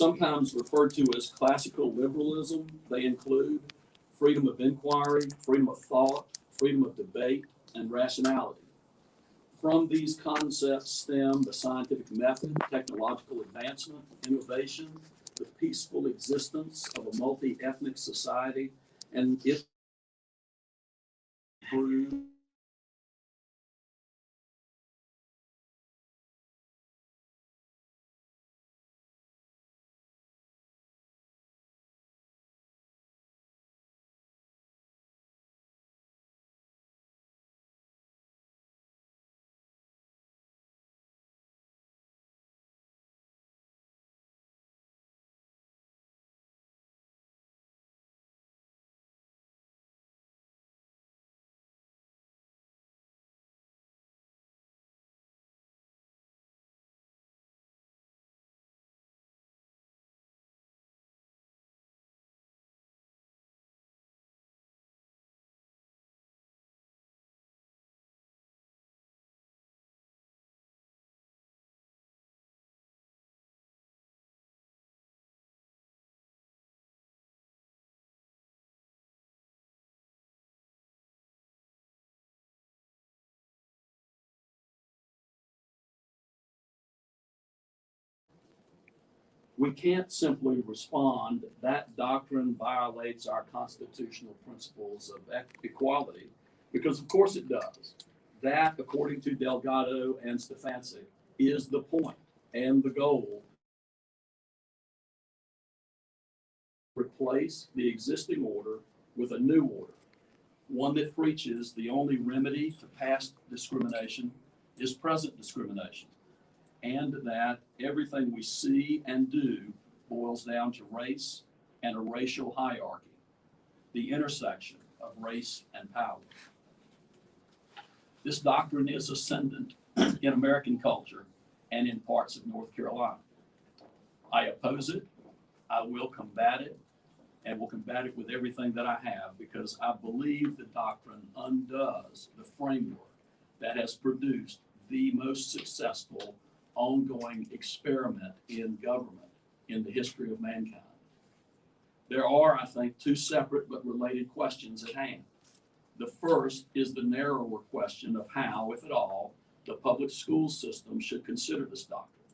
sometimes referred to as classical liberalism. They include freedom of inquiry, freedom of thought, freedom of debate, and rationality. From these concepts stem the scientific method, technological advancement, innovation, the peaceful existence of a multi-ethnic society, and its we can't simply respond that doctrine violates our constitutional principles of equality, because of course it does. That, according to Delgado and Stefancic, is the point and the goal. Replace the existing order with a new order, one that preaches the only remedy to past discrimination is present discrimination, and that everything we see and do boils down to race and a racial hierarchy, the intersection of race and power. This doctrine is ascendant in American culture and in parts of North Carolina. I oppose it, I will combat it, and will combat it with everything that I have, because I believe the doctrine undoes the framework that has produced the most successful ongoing experiment in government in the history of mankind. There are, I think, two separate but related questions at hand. The first is the narrower question of how, if at all, the public school system should consider this doctrine.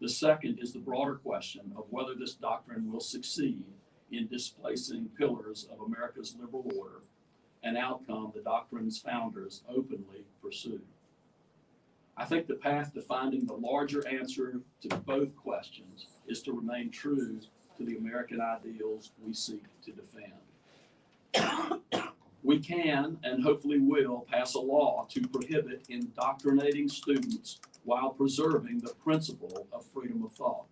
The second is the broader question of whether this doctrine will succeed in displacing pillars of America's liberal order, an outcome the doctrine's founders openly pursued. I think the path to finding the larger answer to both questions is to remain true to the American ideals we seek to defend. We can, and hopefully will, pass a law to prohibit indoctrinating students while preserving the principle of freedom of thought.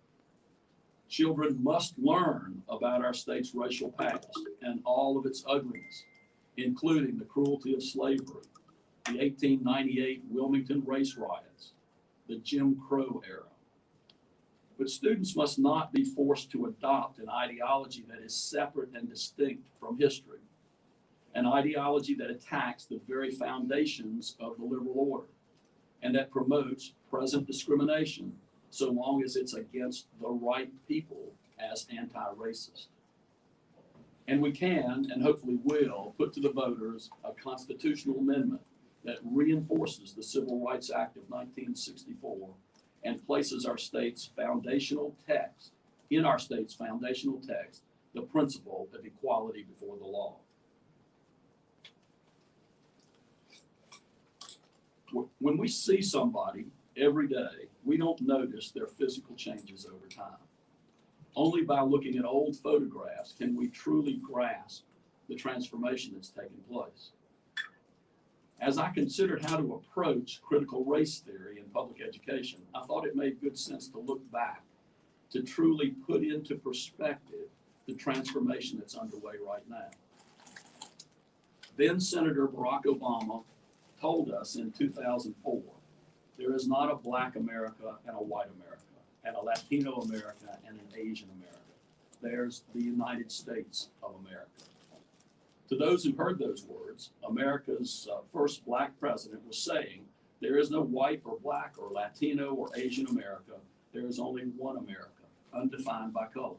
Children must learn about our state's racial past and all of its ugliness, including the cruelty of slavery, the 1898 Wilmington race riots, the Jim Crow era. But students must not be forced to adopt an ideology that is separate and distinct from history, an ideology that attacks the very foundations of the liberal order and that promotes present discrimination so long as it's against the right people as anti-racist. And we can, and hopefully will, put to the voters a constitutional amendment that reinforces the Civil Rights Act of 1964 and places our state's foundational text, in our state's foundational text, the principle of equality before the law. When we see somebody every day, we don't notice their physical changes over time. Only by looking at old photographs can we truly grasp the transformation that's taken place. As I considered how to approach critical race theory in public education, I thought it made good sense to look back, to truly put into perspective the transformation that's underway right now. Then Senator Barack Obama told us in 2004, there is not a Black America and a white America, and a Latino America and an Asian America. There's the United States of America. To those who heard those words, America's first Black president was saying, there is no white or Black or Latino or Asian America. There is only one America, undefined by color.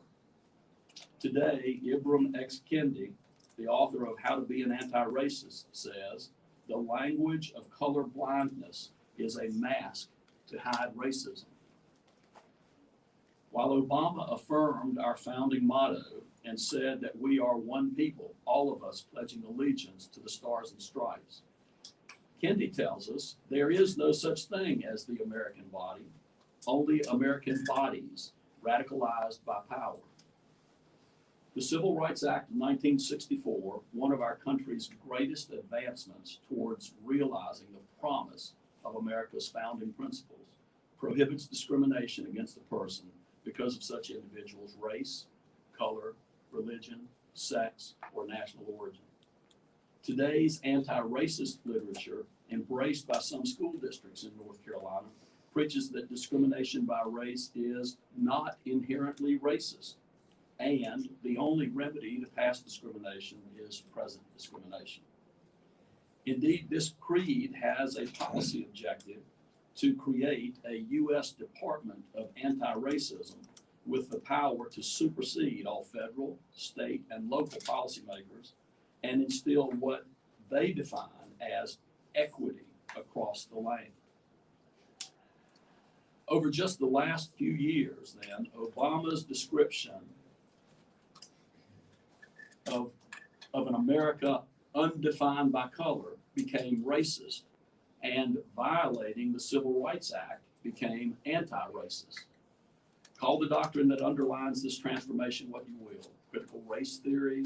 Today, Ibram X. Kendi, the author of How to Be an Anti-Racist, says, the language of color blindness is a mask to hide racism. While Obama affirmed our founding motto and said that we are one people, all of us pledging allegiance to the stars and stripes, Kendi tells us there is no such thing as the American body, only American bodies radicalized by power. The Civil Rights Act of 1964, one of our country's greatest advancements towards realizing the promise of America's founding principles, prohibits discrimination against a person because of such individuals' race, color, religion, sex, or national origin. Today's anti-racist literature, embraced by some school districts in North Carolina, preaches that discrimination by race is not inherently racist, and the only remedy to past discrimination is present discrimination. Indeed, this creed has a policy objective to create a U.S. Department of Anti-Racism with the power to supersede all federal, state, and local policymakers and instill what they define as equity across the land. Over just the last few years, then, Obama's description of an America undefined by color became racist, and violating the Civil Rights Act became anti-racist. Call the doctrine that underlines this transformation what you will: critical race theory,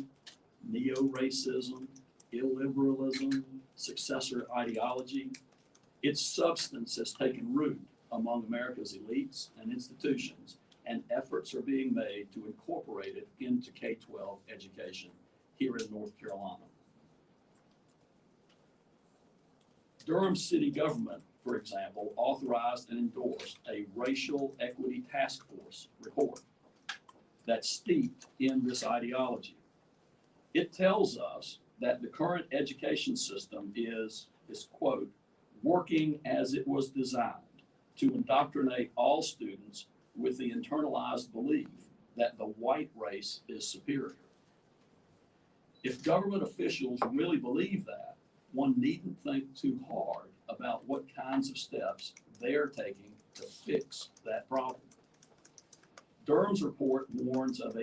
neo-racism, illiberalism, successor ideology. Its substance has taken root among America's elites and institutions, and efforts are being made to incorporate it into K-12 education here in North Carolina. Durham City government, for example, authorized and endorsed a racial equity task force report that's steeped in this ideology. It tells us that the current education system is quote, working as it was designed to indoctrinate all students with the internalized belief that the white race is superior. If government officials really believe that, one needn't think too hard about what kinds of steps they're taking to fix that problem. Durham's report warns of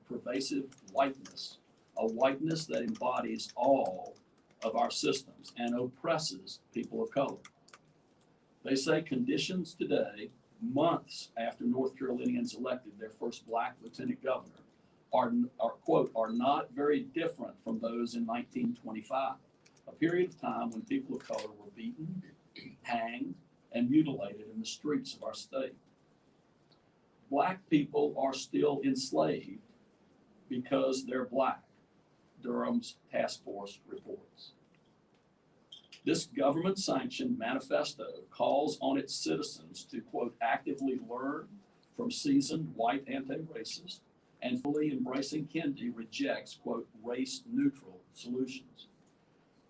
pervasive whiteness, a whiteness that embodies all of our systems and oppresses people of color. They say conditions today, months after North Carolinians elected their first black lieutenant governor, are not very different from those in 1925, a period of time when people of color were beaten, hanged, and mutilated in the streets of our state. Black people are still enslaved because they're black, Durham's task force reports. This government-sanctioned manifesto calls on its citizens to, quote, actively learn from seasoned white anti-racists, and fully embracing Kendi rejects, quote, race-neutral solutions.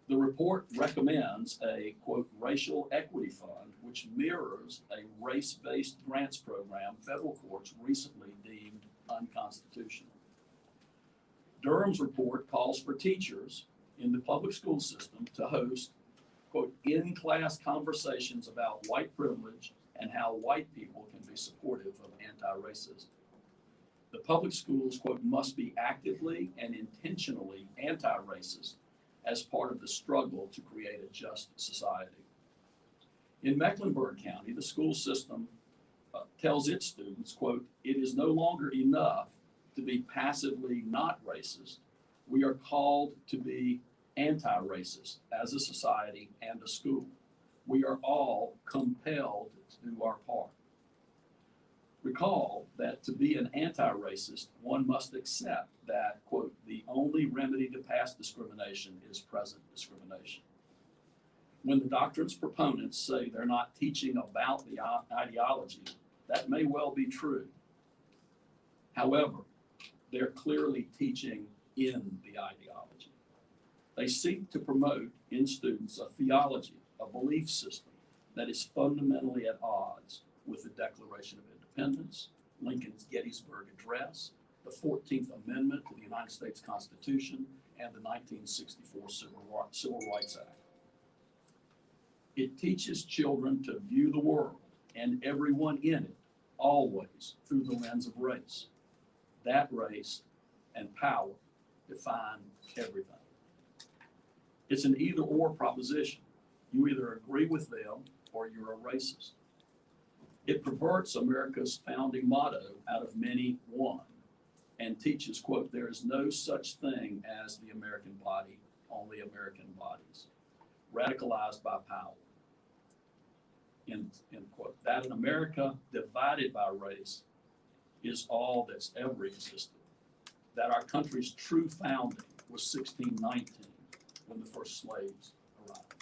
The report recommends a, quote, racial equity fund, which mirrors a race-based grants program federal courts recently deemed unconstitutional. Durham's report calls for teachers in the public school system to host, quote, in-class conversations about white privilege and how white people can be supportive of anti-racism. The public schools, quote, must be actively and intentionally anti-racist as part of the struggle to create a just society. In Mecklenburg County, the school system tells its students, quote, it is no longer enough to be passively not racist. We are called to be anti-racist as a society and a school. We are all compelled to do our part. Recall that to be an anti-racist, one must accept that, quote, the only remedy to past discrimination is present discrimination. When the doctrine's proponents say they're not teaching about the ideology, that may well be true. However, they're clearly teaching in the ideology. They seek to promote in students a theology, a belief system that is fundamentally at odds with the Declaration of Independence, Lincoln's Gettysburg Address, the 14th Amendment to the United States Constitution, and the 1964 Civil Rights Act. It teaches children to view the world and everyone in it always through the lens of race. That race and power define everything. It's an either-or proposition. You either agree with them or you're a racist. It perverts America's founding motto, out of many, one, and teaches, quote, there is no such thing as the American body, only American bodies, radicalized by power, end quote. That an America divided by race is all that's ever existed. That our country's true founding was 1619, when the first slaves arrived.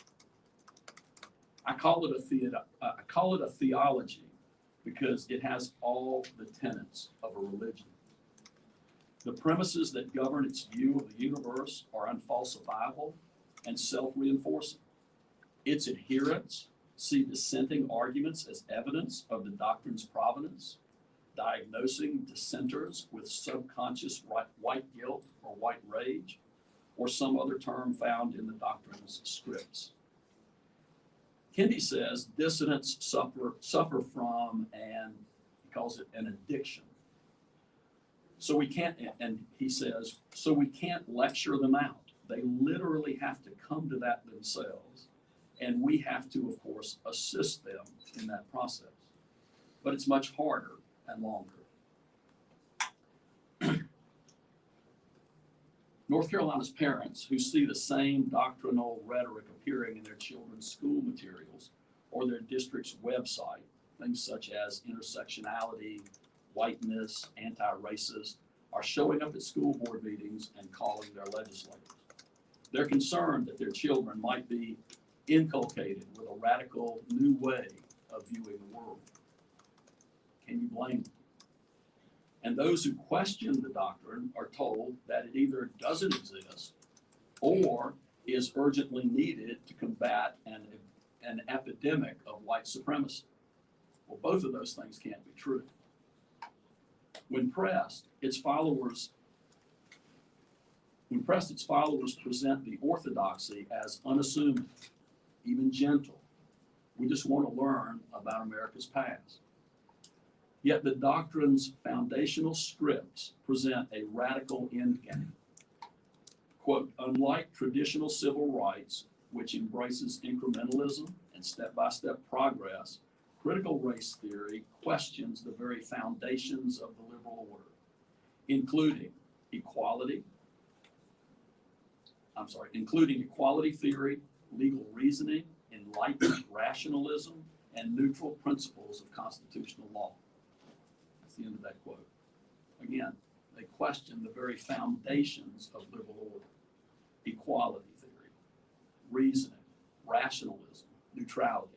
I call it a theology because it has all the tenets of a religion. The premises that govern its view of the universe are unfalsifiable and self-reinforcing. Its adherents see dissenting arguments as evidence of the doctrine's provenance, diagnosing dissenters with subconscious white guilt or white rage, or some other term found in the doctrine's scripts. Kendi says dissidents suffer from, and he calls it an addiction. So we can't, and he says, so we can't lecture them out. They literally have to come to that themselves, and we have to, of course, assist them in that process. But it's much harder and longer. North Carolina's parents who see the same doctrinal rhetoric appearing in their children's school materials or their district's website, things such as intersectionality, whiteness, anti-racist, are showing up at school board meetings and calling their legislators. They're concerned that their children might be inculcated with a radical new way of viewing the world. Can you blame them? And those who question the doctrine are told that it either doesn't exist or is urgently needed to combat an epidemic of white supremacy. Well, both of those things can't be true. When pressed, its followers present the orthodoxy as unassuming, even gentle. We just want to learn about America's past. Yet the doctrine's foundational scripts present a radical endgame. Quote, unlike traditional civil rights, which embraces incrementalism and step-by-step progress, critical race theory questions the very foundations of the liberal order, including equality theory, legal reasoning, enlightened rationalism, and neutral principles of constitutional law. That's the end of that quote. Again, they question the very foundations of liberal order, equality theory, reasoning, rationalism, neutrality.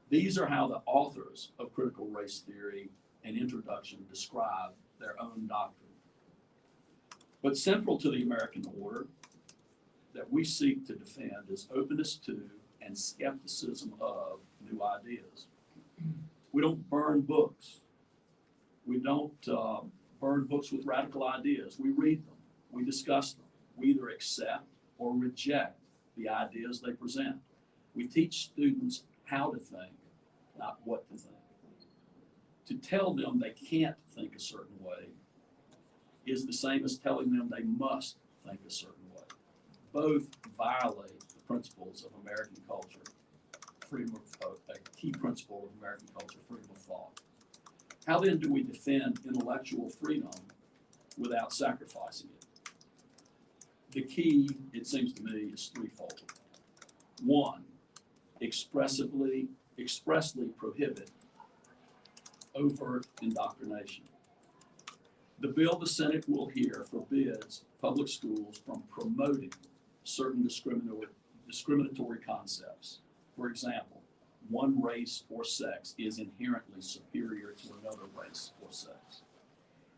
These are how the authors of critical race theory and introduction describe their own doctrine. But central to the American order that we seek to defend is openness to and skepticism of new ideas. We don't burn books. We don't burn books with radical ideas. We read them. We discuss them. We either accept or reject the ideas they present. We teach students how to think, not what to think. To tell them they can't think a certain way is the same as telling them they must think a certain way. Both violate the principles of American culture, freedom of a key principle of American culture, freedom of thought. How then do we defend intellectual freedom without sacrificing it? The key, it seems to me, is threefold. One, expressly prohibit overt indoctrination. The bill the Senate will hear forbids public schools from promoting certain discriminatory concepts. For example, one race or sex is inherently superior to another race or sex.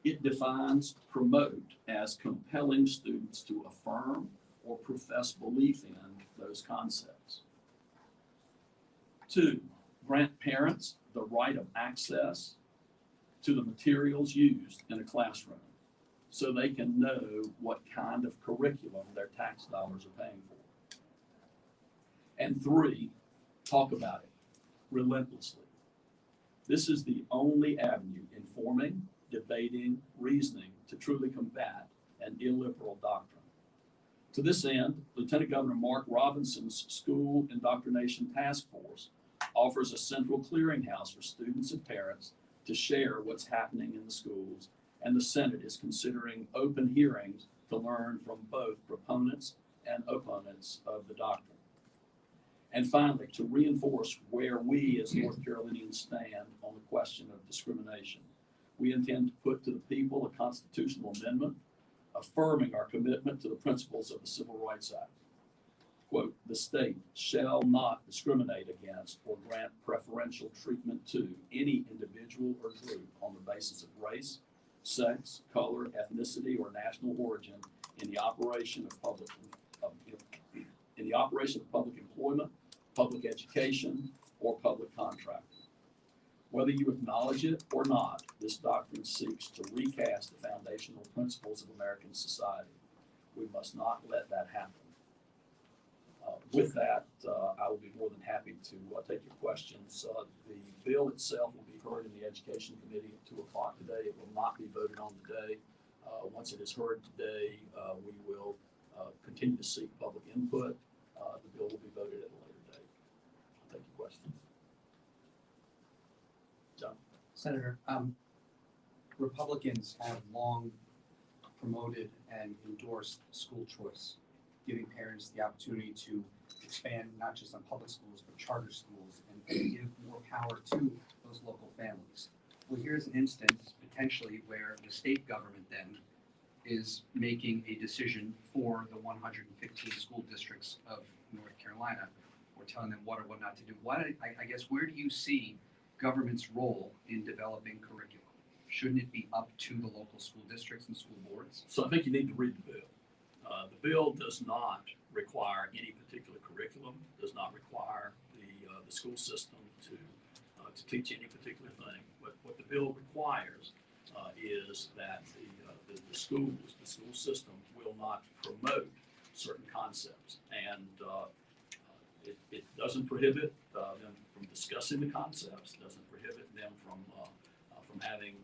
It defines promote as compelling students to affirm or profess belief in those concepts. Two, grant parents the right of access to the materials used in a classroom so they can know what kind of curriculum their tax dollars are paying for. And 3, talk about it relentlessly. This is the only avenue informing, debating, reasoning to truly combat an illiberal doctrine. To this end, Lieutenant Governor Mark Robinson's School Indoctrination Task Force offers a central clearinghouse for students and parents to share what's happening in the schools, and the Senate is considering open hearings to learn from both proponents and opponents of the doctrine. And finally, to reinforce where we as North Carolinians stand on the question of discrimination, we intend to put to the people a constitutional amendment affirming our commitment to the principles of the Civil Rights Act. Quote, the state shall not discriminate against or grant preferential treatment to any individual or group on the basis of race, sex, color, ethnicity, or national origin in the operation of public employment, public education, or public contracting. Whether you acknowledge it or not, this doctrine seeks to recast the foundational principles of American society. We must not let that happen. With that, I will be more than happy to take your questions. The bill itself will be heard in the Education Committee at 2 o'clock today. It will not be voted on today. Once it is heard today, we will continue to seek public input. The bill will be voted at a later date. I'll take your questions. John? Senator, Republicans have long promoted and endorsed school choice, giving parents the opportunity to expand not just on public schools, but charter schools, and give more power to those local families. Well, here's an instance potentially where the state government then is making a decision for the 115 school districts of North Carolina. We're telling them what or what not to do. I guess, where do you see government's role in developing curriculum? Shouldn't it be up to the local school districts and school boards? So I think you need to read the bill. The bill does not require any particular curriculum, does not require the school system to teach any particular thing. But what the bill requires is that the school system will not promote certain concepts, and it doesn't prohibit them from discussing the concepts, doesn't prohibit them from having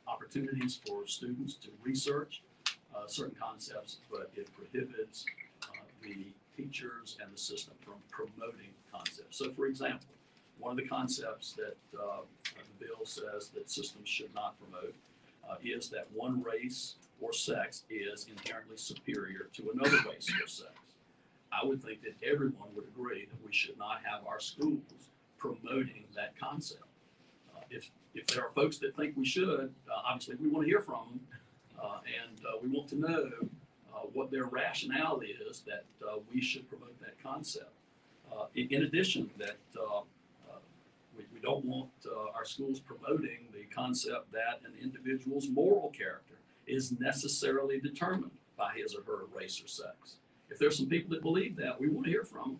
opportunities for students to research certain concepts, but it prohibits the teachers and the system from promoting concepts. So, for example, one of the concepts that the bill says that systems should not promote is that one race or sex is inherently superior to another race or sex. I would think that everyone would agree that we should not have our schools promoting that concept. If there are folks that think we should, obviously we want to hear from them, and we want to know what their rationale is that we should promote that concept. In addition, that we don't want our schools promoting the concept that an individual's moral character is necessarily determined by his or her race or sex. If there's some people that believe that, we want to hear from them.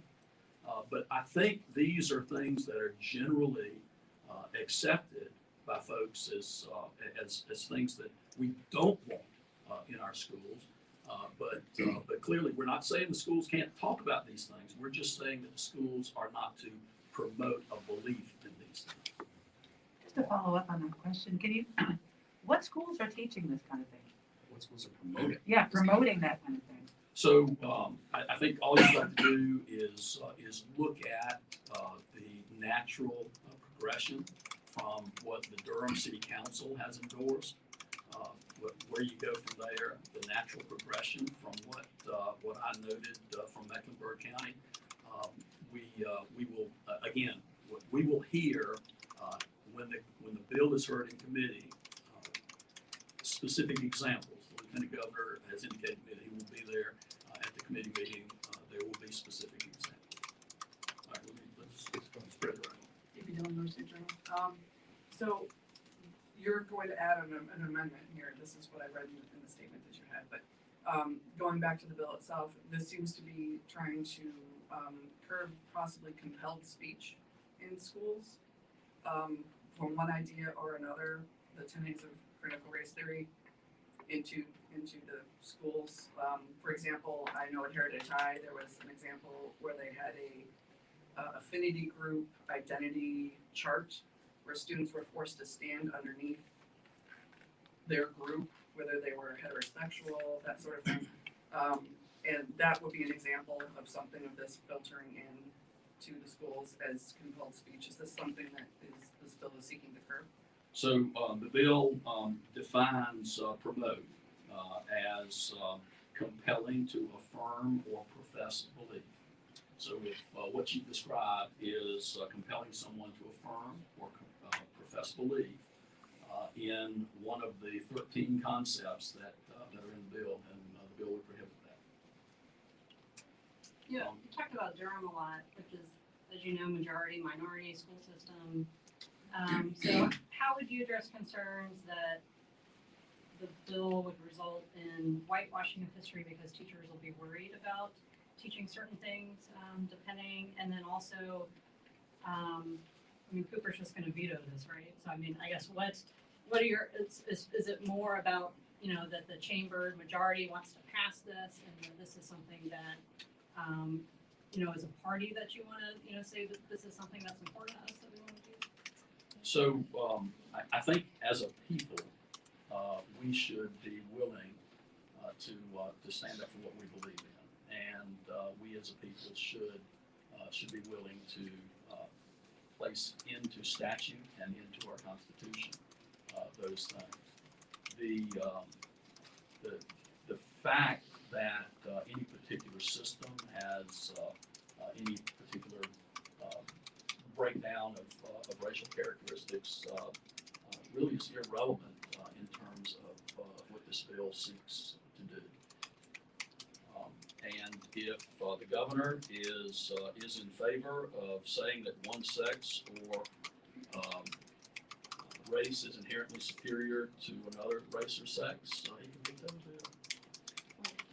But I think these are things that are generally accepted by folks as things that we don't want in our schools. But clearly, we're not saying the schools can't talk about these things. We're just saying that the schools are not to promote a belief in these things. Just to follow up on that question, can you, what schools are teaching this kind of thing? What schools are promoting? Yeah, promoting that kind of thing. So I think all you've got to do is look at the natural progression from what the Durham City Council has endorsed, where you go from there, the natural progression from what I noted from Mecklenburg County. We will again, we will hear when the bill is heard in committee specific examples. The Lieutenant Governor has indicated to me that he will be there at the committee meeting. There will be specific examples. All right, let's spread it around. If you don't know, General. So you're going to add an amendment here. This is what I read in the statement that you had. But going back to the bill itself, this seems to be trying to curb possibly compelled speech in schools. from one idea or another, the tenets of critical race theory into the schools. For example, I know at Heritage High, there was an example where they had a affinity group identity chart where students were forced to stand underneath their group, whether they were heterosexual, that sort of thing. And that would be an example of something of this filtering in to the schools as compelled speech. Is this something that this bill is seeking to curb? So the bill defines promote as compelling to affirm or profess belief. So if what you describe is compelling someone to affirm or profess belief in one of the 13 concepts that are in the bill, then the bill would prohibit that. Yeah, you talked about Durham a lot, which is, as you know, majority minority school system. So how would you address concerns that the bill would result in whitewashing of history because teachers will be worried about teaching certain things, depending, and then also, I mean, Cooper's just going to veto this, right? So I mean, I guess what are your, is it more about, you know, that the chamber majority wants to pass this, and that this is something that, you know, as a party that you want to, you know, say that this is something that's important to us that we want to do? So I think as a people, we should be willing to stand up for what we believe in, and we as a people should be willing to place into statute and into our Constitution those things. The fact that any particular system has any particular breakdown of racial characteristics really is irrelevant in terms of what this bill seeks to do. And if the governor is in favor of saying that one sex or race is inherently superior to another race or sex, he can veto the bill.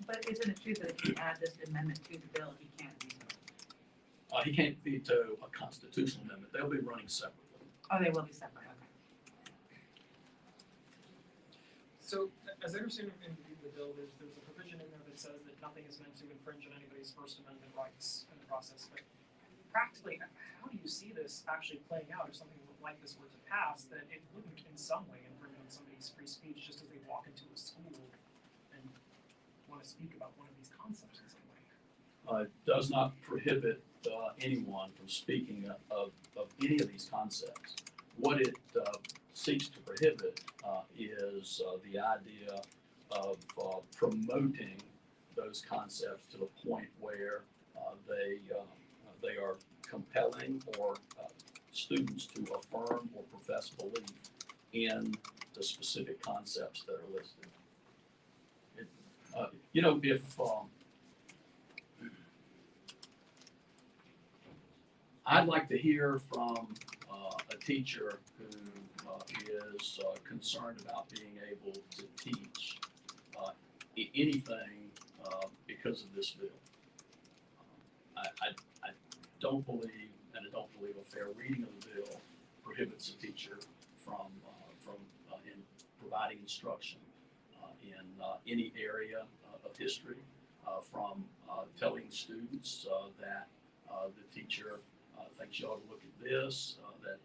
But isn't it true that if you add this amendment to the bill, he can't veto it? He can't veto a constitutional amendment. They'll be running separately. Oh, they will be separate, okay. So, as I understand in the bill, there's a provision in there that says that nothing is meant to infringe on anybody's First Amendment rights in the process. But practically, how do you see this actually playing out if something like this were to pass, that it wouldn't in some way infringe on somebody's free speech just as they walk into a school and want to speak about one of these concepts in some way? It does not prohibit anyone from speaking of any of these concepts. What it seeks to prohibit is the idea of promoting those concepts to the point where they are compelling or students to affirm or profess belief in the specific concepts that are listed. You know, if I'd like to hear from a teacher who is concerned about being able to teach anything because of this bill. I don't believe, and I don't believe a fair reading of the bill prohibits a teacher from in providing instruction in any area of history, from telling students that the teacher thinks you ought to look at this, that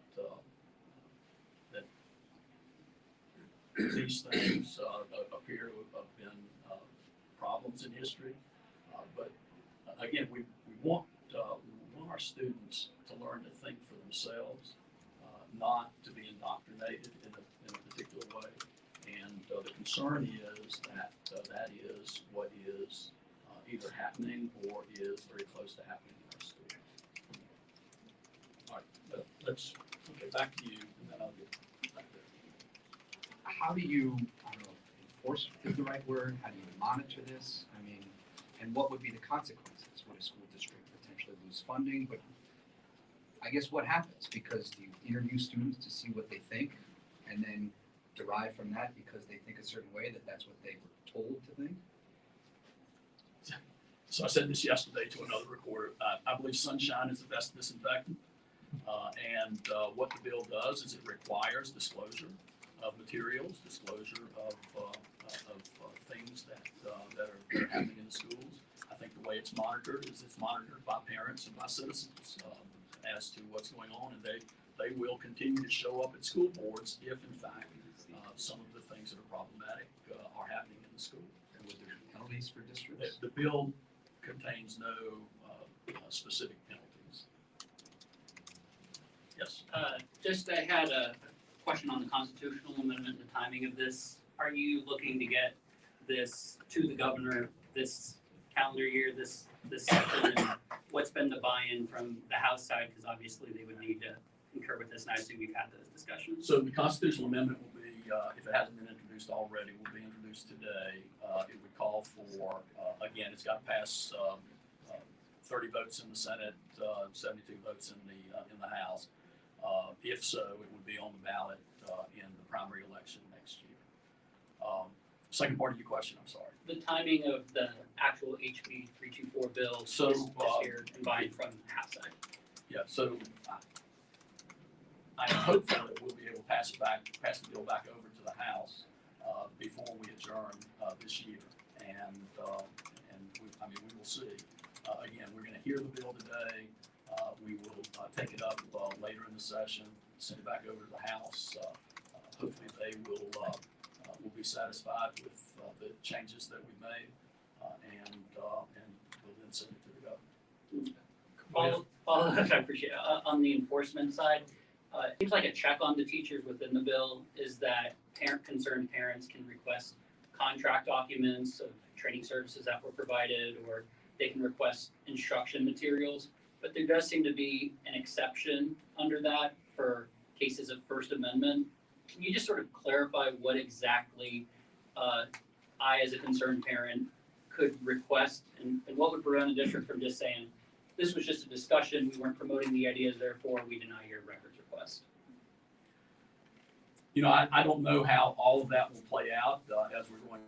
these things appear to have been problems in history. But again, we want our students to learn to think for themselves, not to be indoctrinated in a particular way. And the concern is that that is what is either happening or is very close to happening in our schools. All right, let's get back to you, and then I'll get back there. How do you, I don't know, enforce is the right word? How do you monitor this? I mean, and what would be the consequences? Would a school district potentially lose funding? But I guess what happens? Because do you interview students to see what they think and then derive from that because they think a certain way that that's what they were told to think? So I said this yesterday to another reporter. I believe sunshine is the best disinfectant. What the bill does is it requires disclosure of materials, disclosure of things that are happening in the schools. I think the way it's monitored is it's monitored by parents and by citizens as to what's going on, and they will continue to show up at school boards if, in fact, some of the things that are problematic are happening in the school. And would there be penalties for districts? The bill contains no specific penalties. Yes. I had a question on the constitutional amendment, the timing of this. Are you looking to get this to the governor this calendar year, this session? And what's been the buy-in from the House side? Because obviously they would need to concur with this, and I assume you've had those discussions. So the constitutional amendment will be, if it hasn't been introduced already, will be introduced today. It would call for, again, it's got to pass 30 votes in the Senate, 72 votes in the House. If so, it would be on the ballot in the primary election next year. Second part of your question, I'm sorry. The timing of the actual HB 324 bill So, this year and buy-in from the House side. Yeah, so I am hopeful that we'll be able to pass the bill back over to the House before we adjourn this year. And we will see. Again, we're going to hear the bill today. We will take it up later in the session, send it back over to the House. Hopefully they will be satisfied with the changes that we made, and we'll then send it to the governor. Follow up, I appreciate it. On the enforcement side, it seems like a check on the teachers within the bill is that concerned parents can request contract documents of training services that were provided, or they can request instruction materials. But there does seem to be an exception under that for cases of First Amendment. Can you just sort of clarify what exactly I, as a concerned parent, could request, and what would prevent a district from just saying, this was just a discussion, we weren't promoting the ideas, therefore we deny your records request? I don't know how all of that will play out as we're going